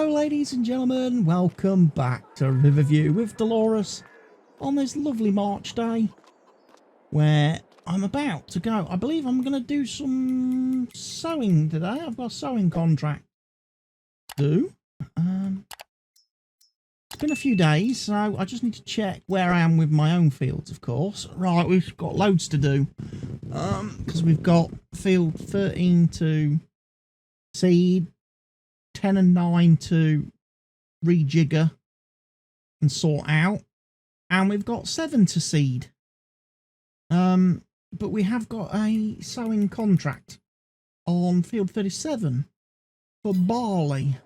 Hello ladies and gentlemen, welcome back to Riverview with Delores on this lovely March day where I'm about to go. I believe I'm going to do some sowing today. I've got a sowing contract to do. It's been a few days, so I just need to check where I am with my own fields, of course. Right, we've got loads to do because we've got field 13 to seed, 10 and 9 to rejigger and sort out, and we've got 7 to seed. But we have got a sowing contract on field 37 for barley.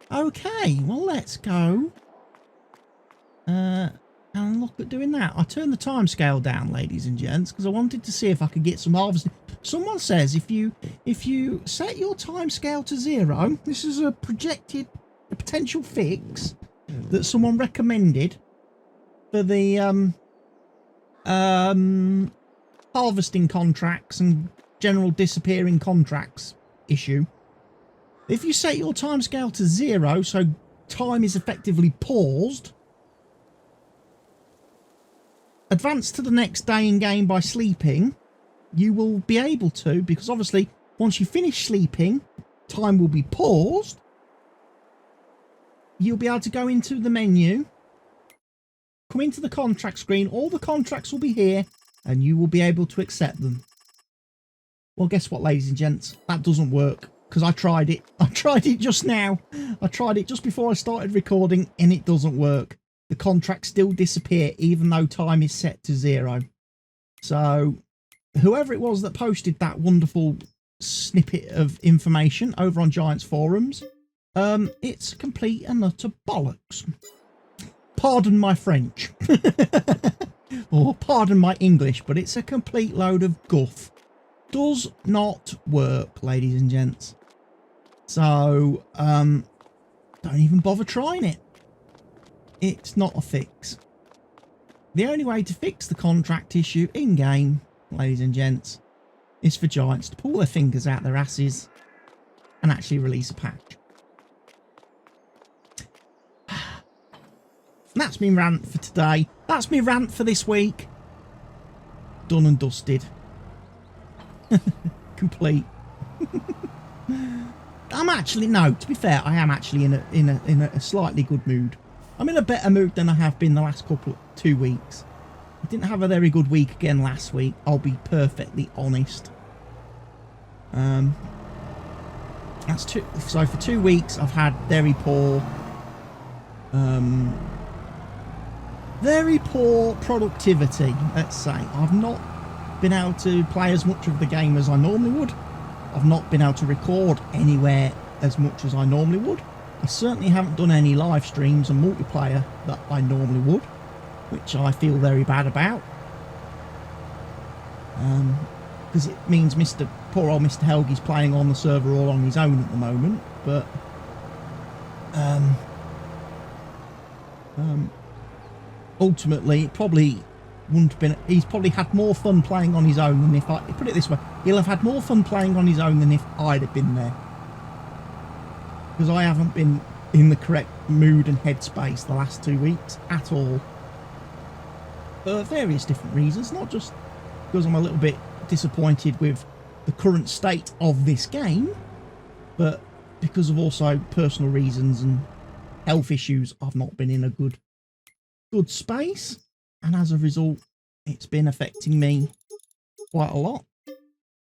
Okay, well let's go and look at doing that. I turned the time scale down, ladies and gents, because I wanted to see if I could get some harvesting. Someone says if you set your time scale to 0, this is a potential fix that someone recommended for the harvesting contracts and general disappearing contracts issue. If you set your time scale to 0, so time is effectively paused, advance to the next day in game by sleeping, you will be able to, because obviously once you finish sleeping, time will be paused. You'll be able to go into the menu, come into the contract screen, all the contracts will be here, and you will be able to accept them. Well, guess what, ladies and gents? That doesn't work, because I tried it. I tried it just now. I tried it just before I started recording, and it doesn't work. The contracts still disappear, even though time is set to 0. So whoever it was that posted that wonderful snippet of information over on Giants forums, it's complete and utter bollocks. Pardon my French. Or pardon my English, but it's a complete load of guff. Does not work, ladies and gents. So, don't even bother trying it. It's not a fix. The only way to fix the contract issue in-game, ladies and gents, is for Giants to pull their fingers out their asses and actually release a patch. That's me rant for today. That's me rant for this week. Done and dusted. Complete. I'm actually, no, to be fair, I am actually in a slightly good mood. I'm in a better mood than I have been the last 2 weeks. I didn't have a very good week again last week, I'll be perfectly honest. So for 2 weeks I've had very poor productivity, let's say. I've not been able to play as much of the game as I normally would. I've not been able to record anywhere as much as I normally would. I certainly haven't done any live streams and multiplayer that I normally would, which I feel very bad about. Because it means poor old Mr. Helgi's playing on the server all on his own at the moment, but ultimately it probably wouldn't have been. He's probably had more fun playing on his own than if I put it this way. He'll have had more fun playing on his own than if I'd have been there, because I haven't been in the correct mood and headspace the last 2 weeks at all, for various different reasons. Not just because I'm a little bit disappointed with the current state of this game, but because of also personal reasons and health issues. I've not been in a good space, and as a result it's been affecting me quite a lot.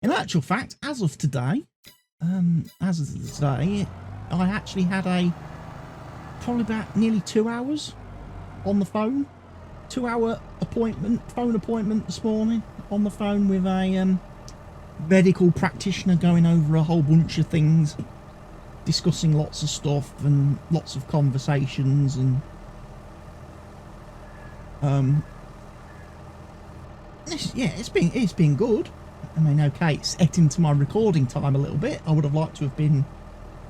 In actual fact, as of today, I actually had probably about nearly 2 hours on the phone. 2-hour phone appointment this morning on the phone with a medical practitioner, going over a whole bunch of things, discussing lots of stuff and lots of conversations, and it's been good. I mean, okay, it's ate into my recording time a little bit. I would have liked to have been,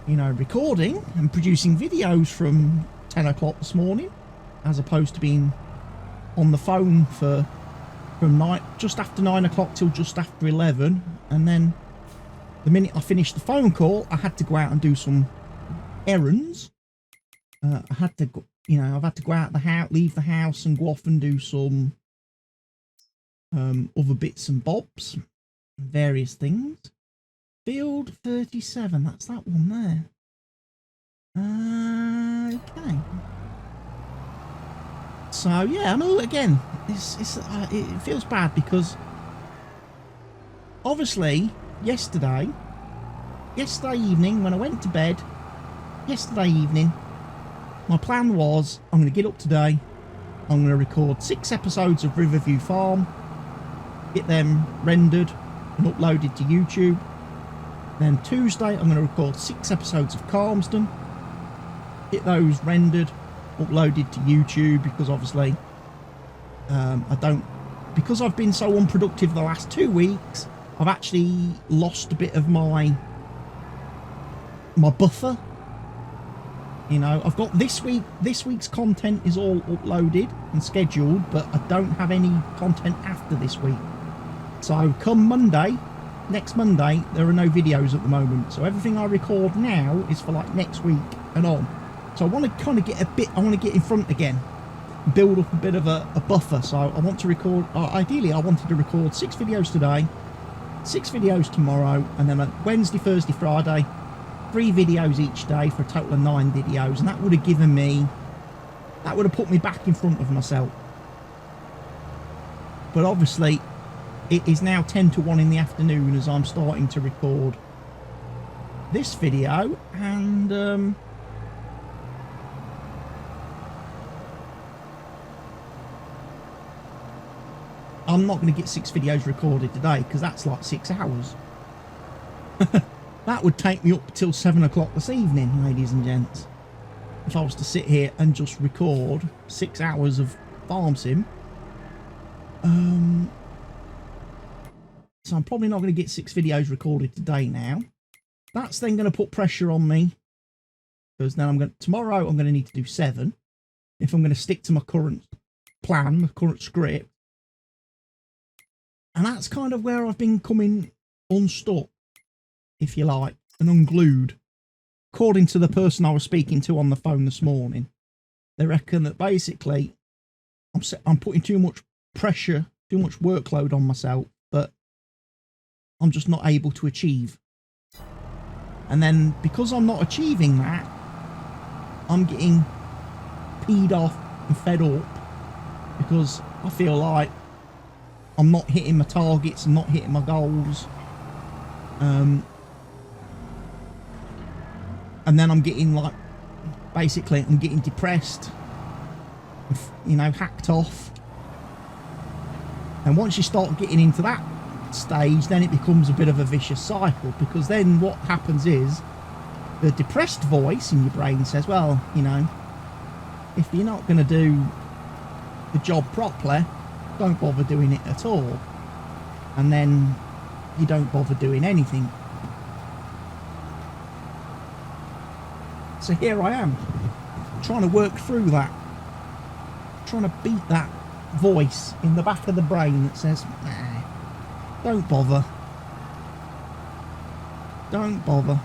recording and producing videos from 10 o'clock this morning, as opposed to being on the phone from just after 9 o'clock till just after 11, and then the minute I finished the phone call, I had to go out and do some errands. I had to, I've had to go out the house, leave the house, and go off and do some other bits and bobs, various things. Field 37, that's that one there. Okay. So yeah, again, it feels bad because obviously yesterday evening when I went to bed, my plan was I'm going to get up today, I'm going to record 6 episodes of Riverview Farm, get them rendered and uploaded to YouTube. Then Tuesday I'm going to record 6 episodes of Calmsden, get those rendered, uploaded to YouTube, because obviously because I've been so unproductive the last 2 weeks, I've actually lost a bit of my buffer. I've got this week's content is all uploaded and scheduled, but I don't have any content after this week. So come next Monday, there are no videos at the moment. So everything I record now is for like next week and on. So I want to kind of get in front again, build up a bit of a buffer. So I want to record, ideally I wanted to record 6 videos today, 6 videos tomorrow, and then Wednesday, Thursday, Friday, 3 videos each day for a total of 9 videos. And that would have put me back in front of myself. But obviously it is now 10 to 1 in the afternoon as I'm starting to record this video, and I'm not going to get 6 videos recorded today because that's like 6 hours. That would take me up till 7 o'clock this evening, ladies and gents, if I was to sit here and just record 6 hours of farm sim. So I'm probably not going to get 6 videos recorded today now. That's then going to put pressure on me, because then tomorrow I'm going to need to do 7 if I'm going to stick to my current plan, my current script. And that's kind of where I've been coming unstuck, if you like, and unglued. According to the person I was speaking to on the phone this morning, they reckon that basically I'm putting too much pressure, too much workload on myself that I'm just not able to achieve. And then because I'm not achieving that, I'm getting peed off and fed up because I feel like I'm not hitting my targets and not hitting my goals. And then I'm getting I'm getting depressed, hacked off. And once you start getting into that stage, then it becomes a bit of a vicious cycle, because then what happens is the depressed voice in your brain says, well, if you're not going to do the job properly, don't bother doing it at all. And then you don't bother doing anything. So here I am, trying to work through that, trying to beat that voice in the back of the brain that says, nah, don't bother. Don't bother.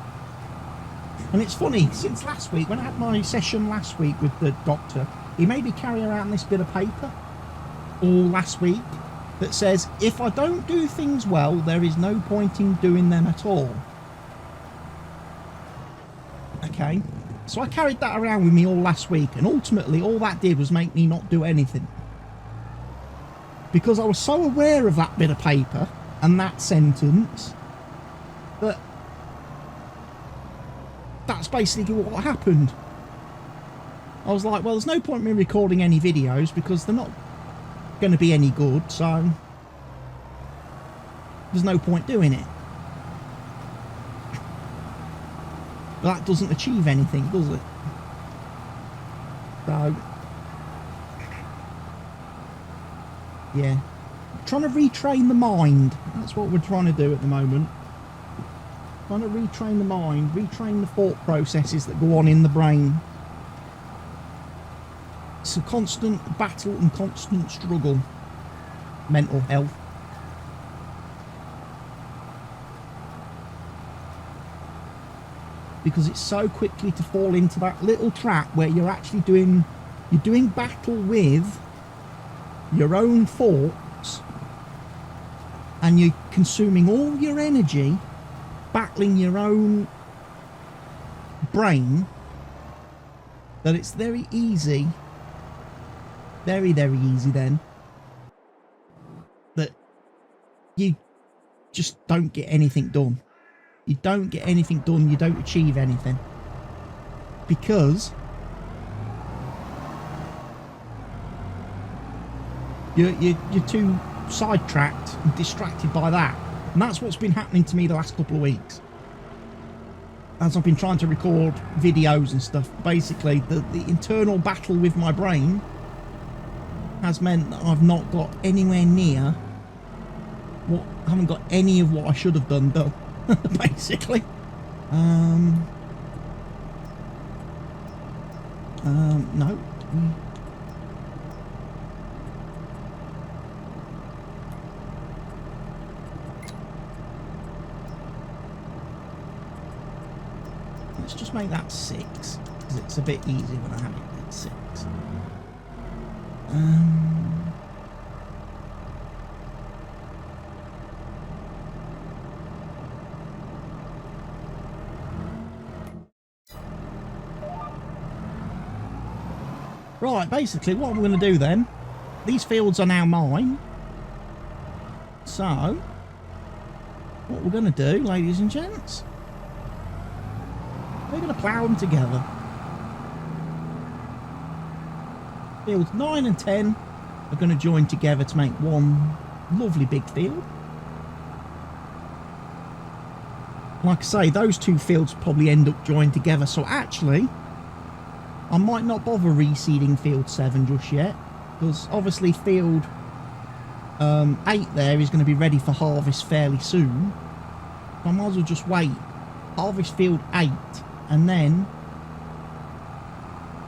And it's funny, since last week, when I had my session last week with the doctor, he made me carry around this bit of paper all last week that says, if I don't do things well, there is no point in doing them at all. Okay, so I carried that around with me all last week, and ultimately all that did was make me not do anything. Because I was so aware of that bit of paper and that sentence that that's basically what happened. I was like, well, there's no point in me recording any videos because they're not going to be any good, so there's no point doing it. But that doesn't achieve anything, does it? So yeah, trying to retrain the mind. That's what we're trying to do at the moment. Trying to retrain the mind, retrain the thought processes that go on in the brain. It's a constant battle and constant struggle. Mental health. because it's so quickly to fall into that little trap where you're actually doing battle with your own thoughts, and you're consuming all your energy battling your own brain, that it's very easy, very, very easy then, that you just don't get anything done. You don't get anything done, you don't achieve anything. Because you're too sidetracked and distracted by that. And that's what's been happening to me the last couple of weeks. As I've been trying to record videos and stuff, basically the internal battle with my brain has meant that I've not got anywhere near I haven't got any of what I should have done, basically. No. Let's just make that 6, because it's a bit easier when I have it at 6. Right, basically what I'm going to do then, these fields are now mine. So, what we're going to do, ladies and gents, we're going to plough them together. Fields 9 and 10 are going to join together to make one lovely big field. Like I say, those two fields probably end up joined together, so actually I might not bother reseeding field 7 just yet, because obviously field 8 there is going to be ready for harvest fairly soon. So I might as well just wait, harvest field 8, and then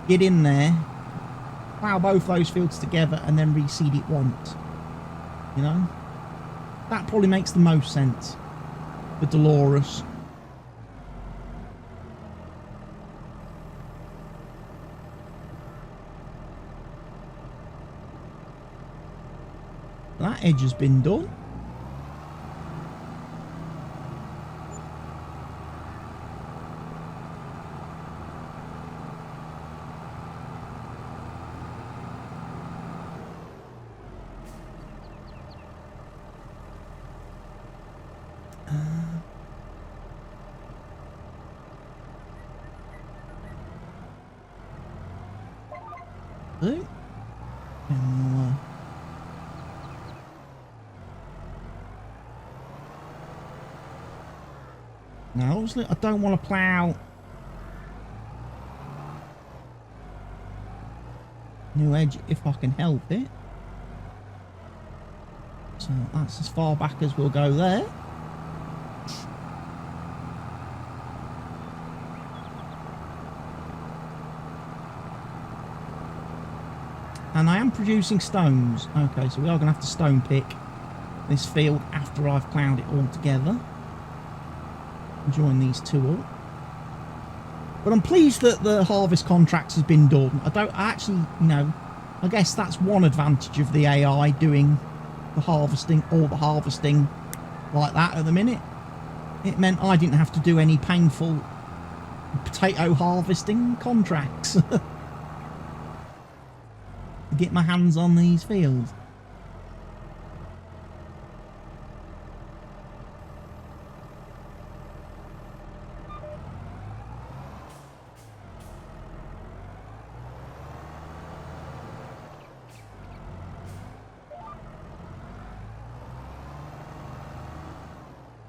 get in there, plough both those fields together, and then reseed it once. You know? That probably makes the most sense for Delores. That edge has been done. Now, obviously, I don't want to plough new edge if I can help it. So that's as far back as we'll go there. And I am producing stones. Okay, so we are going to have to stone pick this field after I've ploughed it all together. Join these two up. But I'm pleased that the harvest contracts has been done. I actually, you know, I guess that's one advantage of the AI doing the harvesting, all the harvesting like that at the minute. It meant I didn't have to do any painful potato harvesting contracts to get my hands on these fields.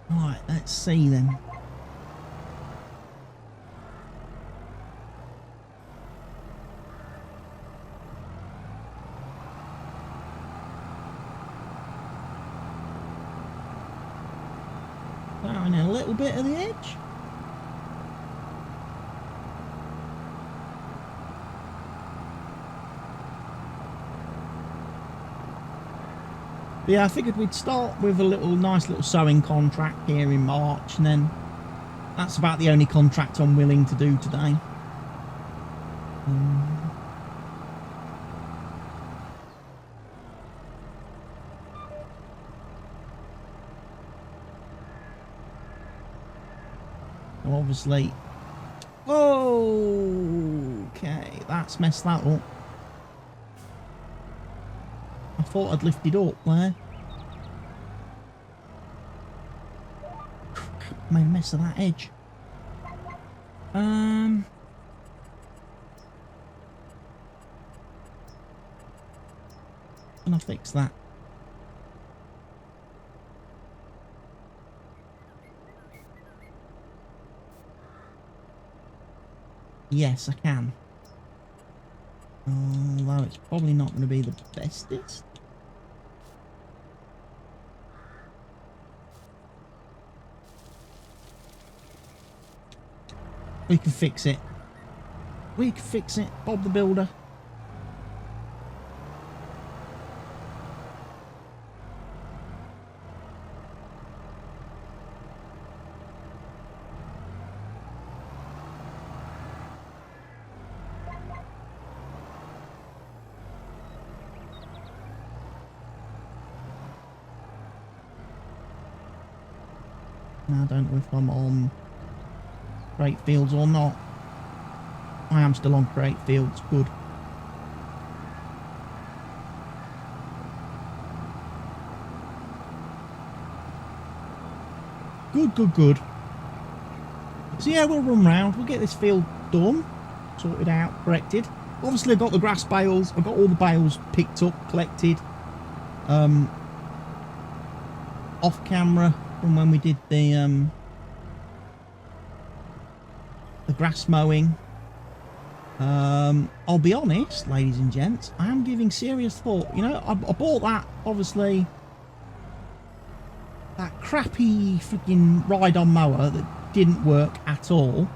Right, let's see then. Plowing in a little bit of the edge. Yeah, I figured we'd start with a nice little sowing contract here in March, and then That's about the only contract I'm willing to do today. Obviously. Oh, okay, that's messed that up. I thought I'd lifted up there. Made a mess of that edge. Can I fix that? Yes, I can. Although it's probably not going to be the bestest. We can fix it. We can fix it. Bob the Builder. Now, I don't know if I'm on Great Fields or not. I am still on Great Fields. Good. Good. So yeah, we'll run round. We'll get this field done, sorted out, corrected. Obviously, I've got the grass bales. I've got all the bales picked up, collected. Off camera from when we did the grass mowing. I'll be honest, ladies and gents, I am giving serious thought. You know, I bought that, obviously, that crappy freaking ride-on mower that didn't work at all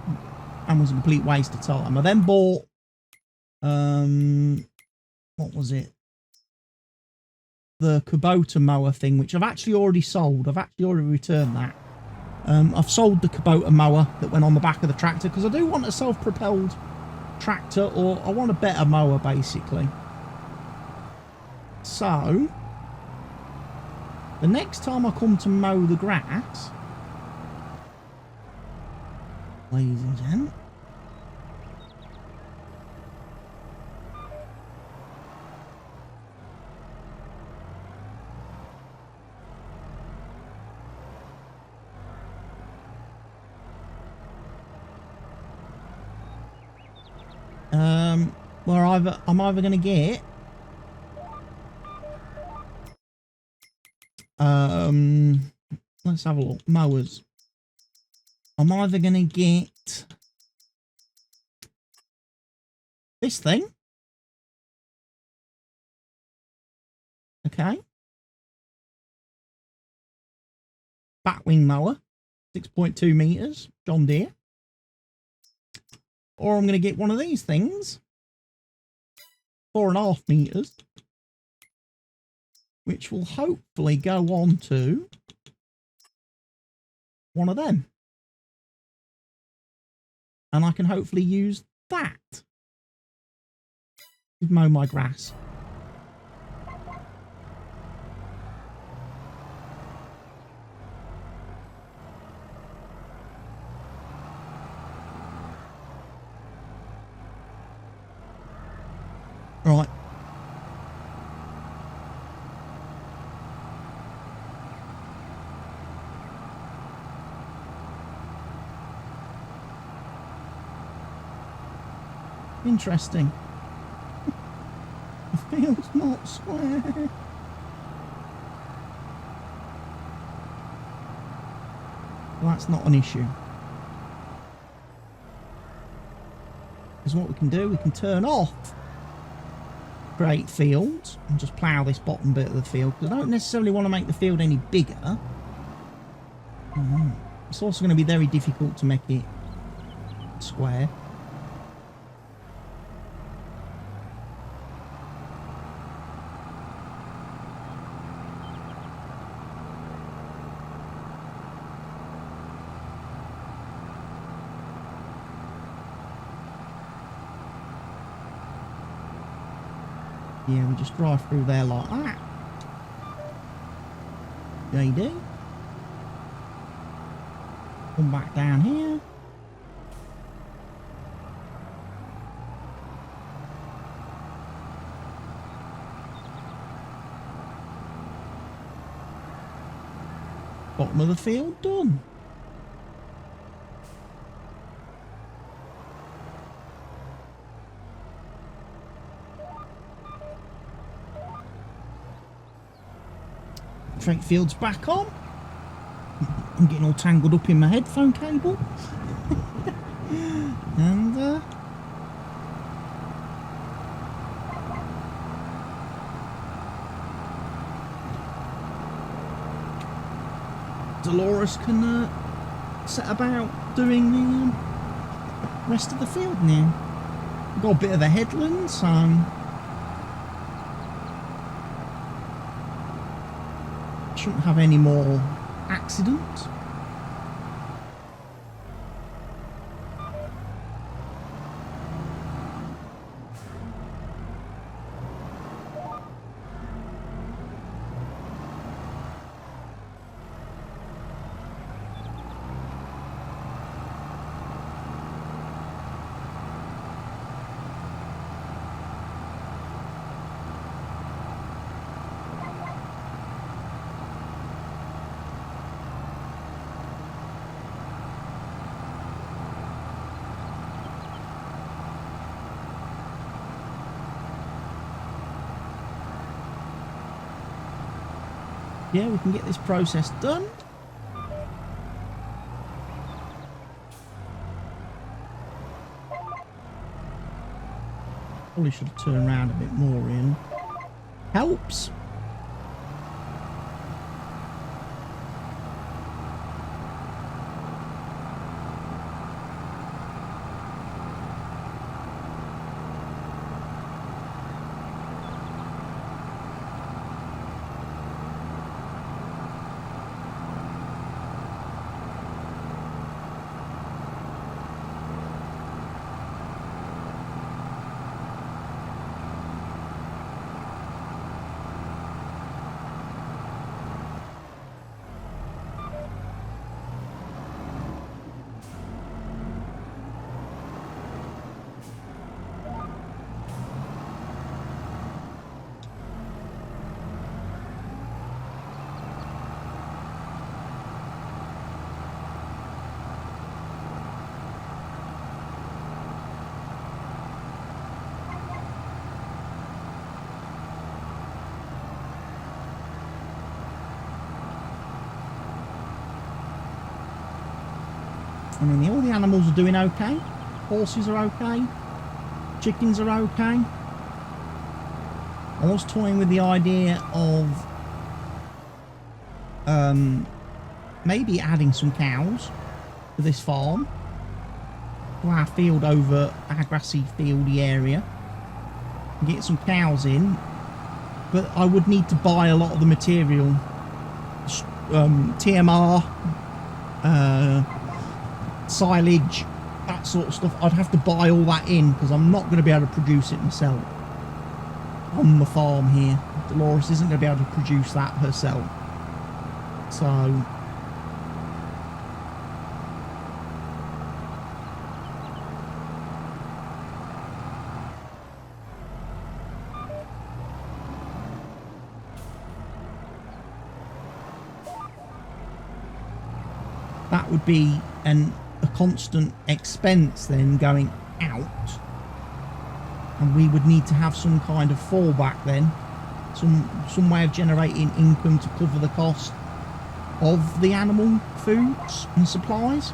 and was a complete waste of time. I then bought, what was it? The Kubota mower thing, which I've actually already sold. I've actually already returned that. I've sold the Kubota mower that went on the back of the tractor because I do want a self-propelled tractor, or I want a better mower basically. So the next time I come to mow the grass, ladies and gents, where I'm either going to get let's have a look. Mowers. I'm either going to get this thing. Okay. Batwing mower. 6.2 meters. John Deere. Or I'm going to get one of these things. 4.5 meters. Which will hopefully go on to one of them. And I can hopefully use that to mow my grass. Right. Interesting. The field's not square. Well, that's not an issue. Because what we can do, we can turn off Great Fields and just plough this bottom bit of the field. Because I don't necessarily want to make the field any bigger. It's also going to be very difficult to make it square. Yeah, we just drive through there like that. JD. Come back down here. Bottom of the field done. Freight field's back on. I'm getting all tangled up in my headphone cable. And Delores can set about doing the rest of the field now. We've got a bit of a headland, so shouldn't have any more accidents. Yeah, we can get this process done. Probably should have turned around a bit more in. Helps. I mean, all the animals are doing okay. Horses are okay. Chickens are okay. I was toying with the idea of maybe adding some cows to this farm, to our field over our grassy fieldy area, and get some cows in. But I would need to buy a lot of the material, TMR, silage, that sort of stuff. I'd have to buy all that in because I'm not going to be able to produce it myself on the farm here. Delores isn't going to be able to produce that herself, so that would be a constant expense then going out, and we would need to have some kind of fallback then, some way of generating income to cover the cost of the animal foods and supplies.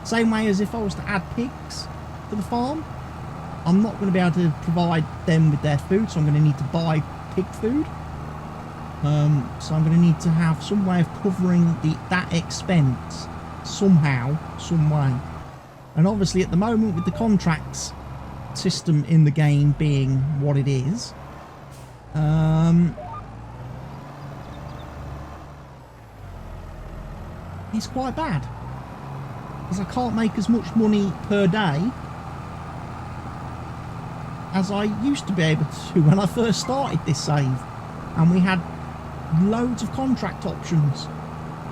Same way as if I was to add pigs to the farm, I'm not going to be able to provide them with their food, so I'm going to need to buy pig food. So I'm going to need to have some way of covering that expense somehow, some way. And obviously at the moment, with the contracts system in the game being what it is, it's quite bad, because I can't make as much money per day as I used to be able to when I first started this save. And we had loads of contract options.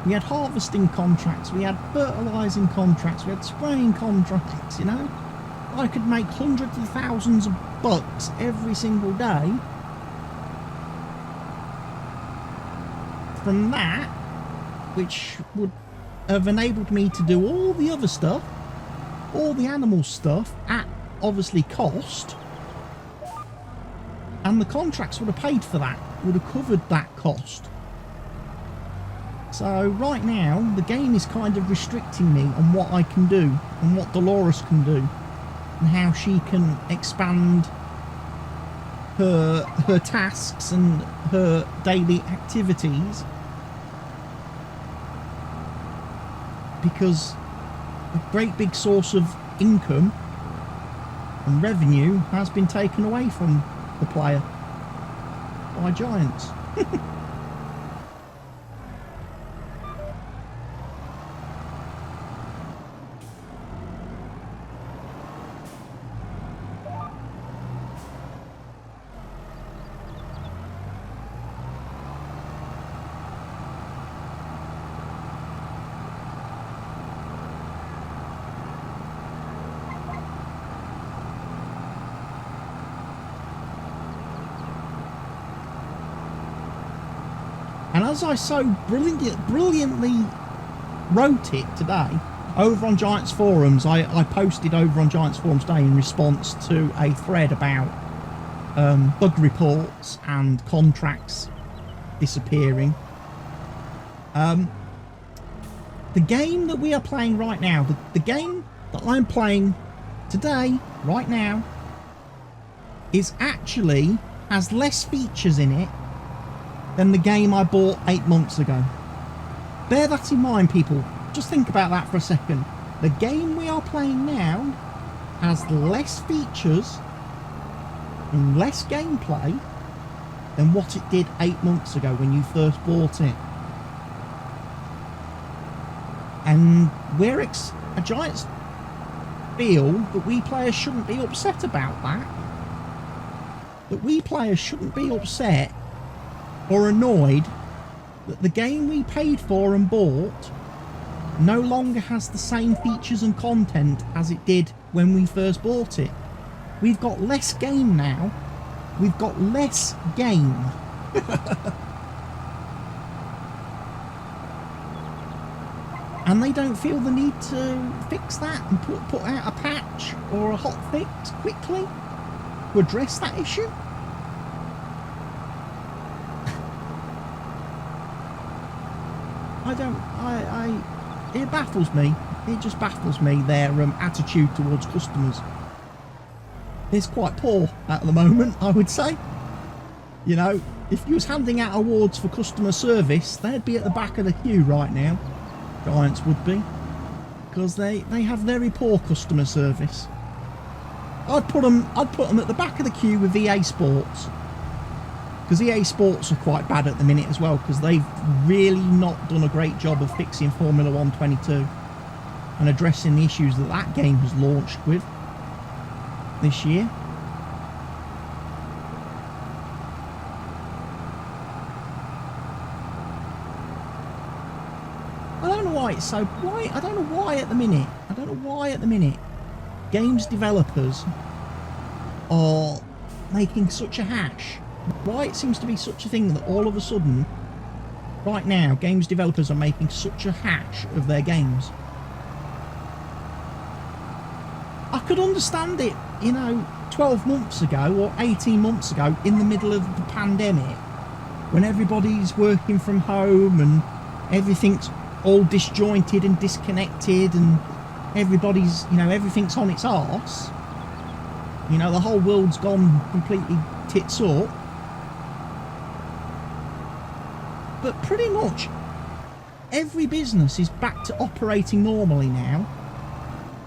We had harvesting contracts, we had fertilising contracts, we had spraying contracts, you know. I could make hundreds of thousands of bucks every single day from that, which would have enabled me to do all the other stuff, all the animal stuff, at obviously cost, and the contracts would have paid for that, would have covered that cost. So right now the game is kind of restricting me on what I can do and what Delores can do and how she can expand her tasks and her daily activities, because a great big source of income and revenue has been taken away from the player by giants. And as I so brilliantly wrote it today over on Giants Forums, I posted over on Giants Forums today in response to a thread about bug reports and contracts disappearing. The game that we are playing right now, the game that I'm playing today, right now, is actually has less features in it than the game I bought 8 months ago. Bear that in mind, people. Just think about that for a second. The game we are playing now has less features and less gameplay than what it did 8 months ago when you first bought it. And a Giants feel that we players shouldn't be upset about that. That we players shouldn't be upset or annoyed that the game we paid for and bought no longer has the same features and content as it did when we first bought it. We've got less game now. We've got less game. And they don't feel the need to fix that and put out a patch or a hot fix quickly to address that issue. It baffles me. It just baffles me, their attitude towards customers. It's quite poor at the moment, I would say. You know, if you was handing out awards for customer service, they'd be at the back of the queue right now. Giants would be. Because they have very poor customer service. I'd put them at the back of the queue with EA Sports. Because EA Sports are quite bad at the minute as well, because they've really not done a great job of fixing Formula 122 and addressing the issues that that game has launched with this year. I don't know why it's so... I don't know why at the minute games developers are making such a hash. Why it seems to be such a thing that all of a sudden, right now, games developers are making such a hash of their games. I could understand it, you know, 12 months ago or 18 months ago in the middle of the pandemic, when everybody's working from home and everything's all disjointed and disconnected and everybody's, you know, everything's on its arse. You know, the whole world's gone completely tits up. But pretty much every business is back to operating normally now.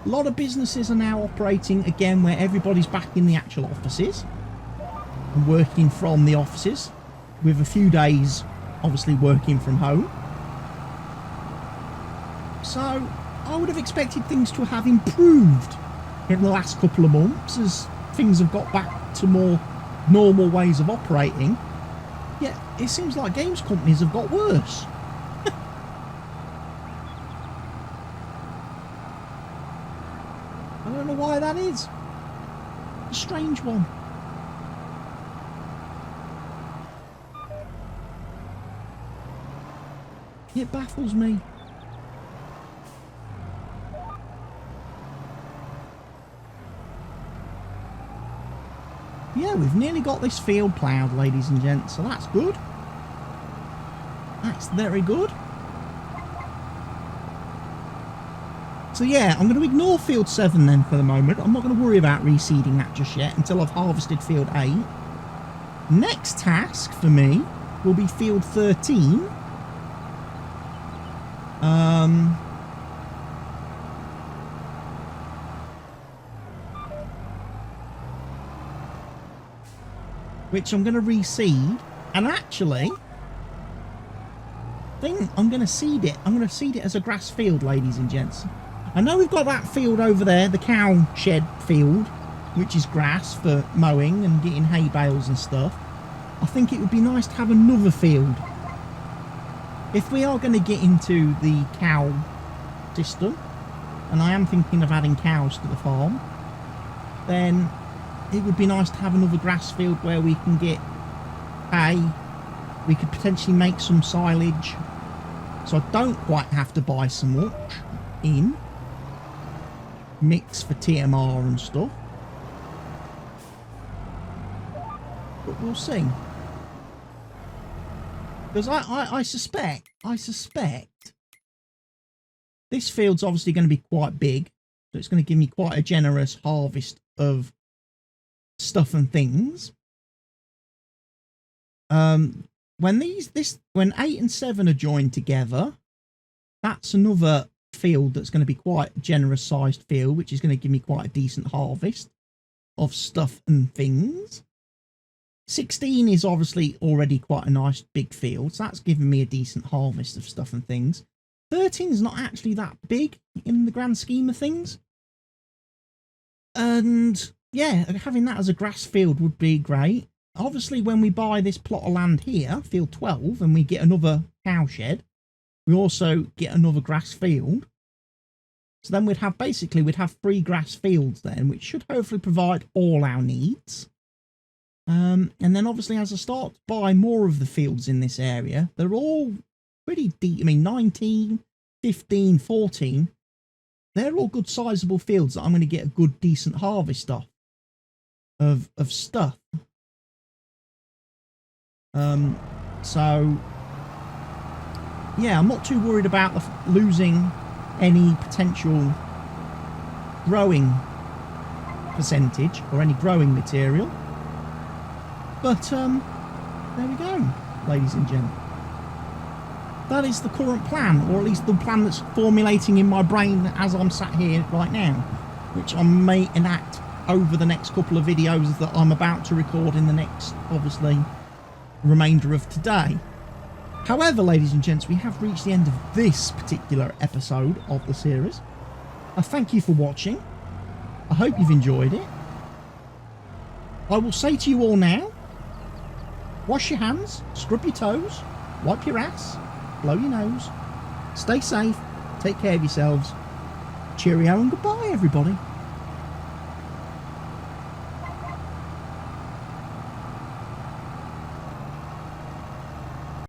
A lot of businesses are now operating again where everybody's back in the actual offices and working from the offices, with a few days obviously working from home. So I would have expected things to have improved in the last couple of months as things have got back back to more normal ways of operating. Yet it seems like games companies have got worse. I don't know why that is. A strange one. It baffles me. Yeah, we've nearly got this field ploughed, ladies and gents, so that's good. That's very good. So yeah, I'm going to ignore field 7 then for the moment. I'm not going to worry about reseeding that just yet until I've harvested field 8. Next task for me will be field 13. Which I'm going to reseed, and actually I think I'm going to seed it. I'm going to seed it as a grass field, ladies and gents. I know we've got that field over there, the cow shed field, which is grass for mowing and getting hay bales and stuff. I think it would be nice to have another field. If we are going to get into the cow system, and I am thinking of adding cows to the farm, then it would be nice to have another grass field where we can get hay. We could potentially make some silage, so I don't quite have to buy so much in mix for TMR and stuff, but we'll see. Because I suspect this field's obviously going to be quite big, so it's going to give me quite a generous harvest of stuff and things. When 8 and 7 are joined together, that's another field that's going to be quite a generous sized field, which is going to give me quite a decent harvest of stuff and things. 16 is obviously already quite a nice big field, so that's giving me a decent harvest of stuff and things. 13 is not actually that big in the grand scheme of things, and yeah, having that as a grass field would be great. Obviously, when we buy this plot of land here, field 12, and we get another cow shed, we also get another grass field. So then we'd have 3 grass fields then, which should hopefully provide all our needs. And then obviously as I start to buy more of the fields in this area, they're all pretty deep. I mean, 19, 15, 14, they're all good sizable fields that I'm going to get a good decent harvest off of stuff. So yeah, I'm not too worried about losing any potential growing percentage or any growing material. But there we go, ladies and gents. That is the current plan, or at least the plan that's formulating in my brain as I'm sat here right now, which I may enact over the next couple of videos that I'm about to record in the next, obviously, remainder of today. However, ladies and gents, we have reached the end of this particular episode of the series. I thank you for watching. I hope you've enjoyed it. I will say to you all now, wash your hands, scrub your toes, wipe your ass, blow your nose, stay safe, take care of yourselves. Cheerio and goodbye, everybody.